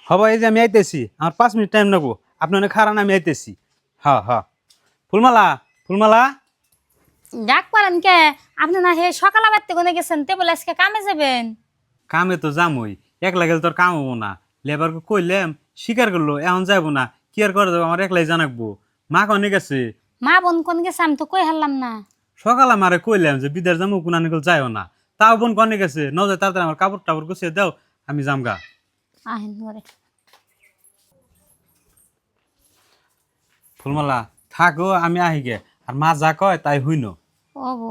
হবা এই যে আমি আইতেছি, আমার 5 মিনিট টাইম নেবো, আপনি অনেক খারান, আমি আইতেছি। হ্যাঁ হ্যাঁ। ফুলমালা, ফুলমালা। ডাক পারেন কে? আপনি না হে সকালে বাড়তে কোনে গেছেন তে বলে আজকে কামে যাবেন? কামে তো যামই, একলা গেলে তোর কাম হবো না। লেবারকে কইলাম, স্বীকার করলো, এখন যাবো না। কি আর করে যাবো, আমার একলাই জানাকবো। মা কনে গেছে? মা বোন কোন গেছে আমি তো কই হারলাম না। সকালে মারে কইলাম যে বিদেশ যাবো, কোন আনিকল যাইও না। তাও বোন কনে গেছে, ন যায় তাড়াতাড়ি আমার কাপড় টাপড় গুছিয়ে দাও, আমি যামগা। আহেন ঘরে। ফুলমালা থাকো, আমি আহি গে। আর মা যা কয় তাই হইন। ও বো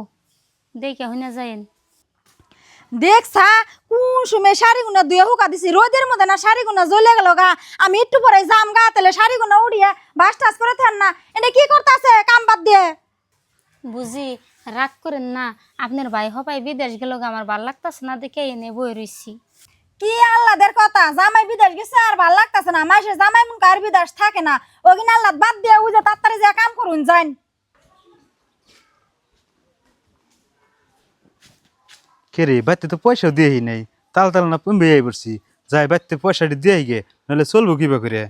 দেখে হইনা যাইন। দেখছা কোন সময় শাড়ি গুনা দুয়ে হুকা দিছি, রোদের মধ্যে না শাড়ি গুনা জ্বলে গেল গা। আমি একটু পরে জাম গা, তাহলে শাড়ি গুনা উড়িয়ে বাস টাস করে থান না। এটা কি করতেছে কাম বাদ দিয়ে? বুঝি রাগ করেন না, আপনার ভাই হবাই বিদেশ গেল আমার ভাল লাগতাছে না দেখে এনে বই রইছি। কি আল্লাদের কথা, জামাই বিদেশ গেছে আর ভাল লাগতেছে না। মাসে জামাই মুখ আর বিদেশ থাকে না, ওগিন আল্লাহ বাদ দিয়ে ওই যে তাড়াতাড়ি যে কাম করুন যান। কে রে, বাড়িতে তো পয়সা দিয়েই নেই। তাল তাল না পুম্বে যাই পড়ছি। যাই বাড়িতে পয়সাটি দিয়ে গে, নাহলে চলবো কিবা করে।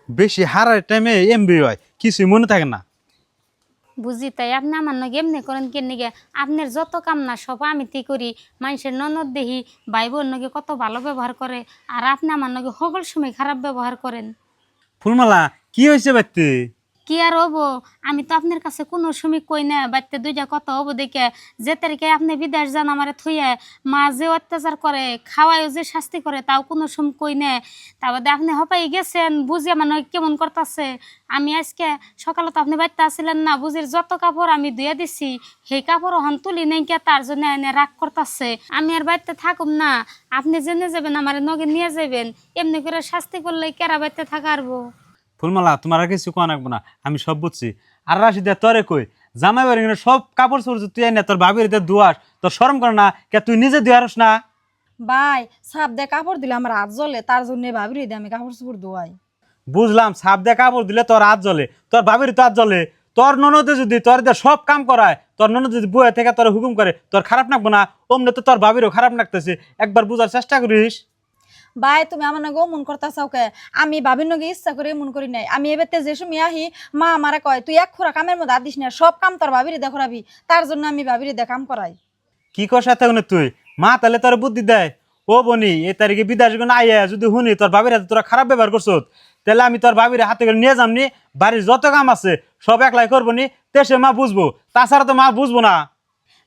বেশি হারার টাইমে এমবি হয়, কিছুই মনে থাকে না। বুঝি তাই আপনি আমার নগে এমনি করেন কেন নিগে? আপনার যত কাম না সব আমি তি করি। মানুষের ননদ দেহি ভাই বোন নগে কত ভালো ব্যবহার করে, আর আপনি আমার নগে সকল সময় খারাপ ব্যবহার করেন। ফুলমালা কি হয়েছে বাড়িতে? কি আর হবো, আমি তো আপনার কাছে কোনো সময় কই না। বাড়িতে দুইটা কথা হবো দেখে যে তারিখে আপনি বিদেশ যান আমারে থইয়া, মা যে অত্যাচার করে, খাওয়ায়ও যে শাস্তি করে, তাও কোনো সময় কই না। তারপরে আপনি হপাই গেছেন, বুঝি আমার নয় কেমন করতেছে। আমি আজকে সকালে তো আপনি বাড়িতে আসছিলেন না, বুঝির যত কাপড় আমি ধুয়ে দিছি, সেই কাপড় হন তুলি নেই কে, তার জন্য এনে রাগ করতেছে। আমি আর বাড়িতে থাকুম না, আপনি জেনে যাবেন আমার নগে নিয়ে যাবেন। এমনি করে শাস্তি করলে কেরা বাড়িতে থাকারবো? ফুলমালা তোমার আর কিছু কোয়া রাখবো না, আমি সব বুঝছি। আর রাশিদা তোরে কই, জামাই বাড়ি সব কাপড় চোপড় তুই না তোর ভাবির ধোয়াস, তোর শরম করে না কে? তুই নিজে ধুয়ারস না? ভাই সাপ দিয়ে কাপড় দিলে আমার হাত জ্বলে, তার জন্য ভাবি রে আমি কাপড় চোপড় ধোয়াই। বুঝলাম, সাপ দিয়ে কাপড় দিলে তোর হাত জ্বলে, তোর ভাবির তো হাত জ্বলে। তোর ননদে যদি তোর দিয়ে সব কাম করায়, তোর ননদ যদি বয়ে থেকে তোর হুকুম করে, তোর খারাপ লাগবো না? অমনে তো তোর ভাবিরও খারাপ লাগতেছে, একবার বুঝার চেষ্টা করিস। ভাই তুমি আমার নাকি মন করতেছাও কে? আমি ভাবির নাকি ইচ্ছা করে মন করি নাই। আমি এবারতে যে সময় আহি, মা আমারে কয় তুই এক খোরা কামের মধ্যে হাত দিস না, সব কাম তোর ভাবিরে দেখরাবি। তার জন্য আমি ভাবিরে দে কাম করাই। কি কর সাথে তুই? মা তাহলে তোর বুদ্ধি দেয়। ও বনি, এই তারিখে বিদেশ গুণ আইয়া যদি শুনি তোর ভাবির হাতে তোরা খারাপ ব্যবহার করছ, তাহলে আমি তোর ভাবির হাতে করে নিয়ে যামনি। বাড়ির যত কাম আছে সব একলাই করবো নি, তেসে মা বুঝবো, তাছাড়া তো মা বুঝবো না।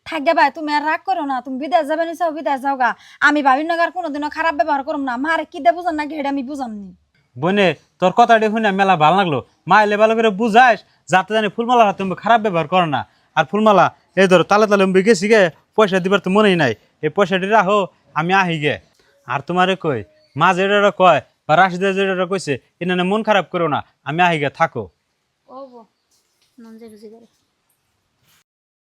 থাকবে ভাই, তুমি আর রাগ করো না। তুমি বিদেশ যাবে নিচাও বিদেশ যাও গা। আমি ভাবির নাকি আর কোনোদিনও খারাপ ব্যবহার করম না। মারে কি দে বুঝান নাকি এটা আমি বুঝামনি। বনে তোর কথাটি শুনে মেলা ভালো লাগলো। মা এলে ভালো করে বুঝাইস, যাতে জানি ফুলমালার হাতে খারাপ ব্যবহার করে না। আর ফুলমালা, এই ধরো তালে তালে গেছি গে, পয়সা দিবার তো মনেই নাই। এই পয়সাটি রাখো, আমি আহি গে। আর তোমারে কই, মা যেটা কয় বা রাশিদা যেটা কইছে, এখানে মন খারাপ করো না, আমি আহি গে, থাকো। ও বো মন যে বুঝি করে।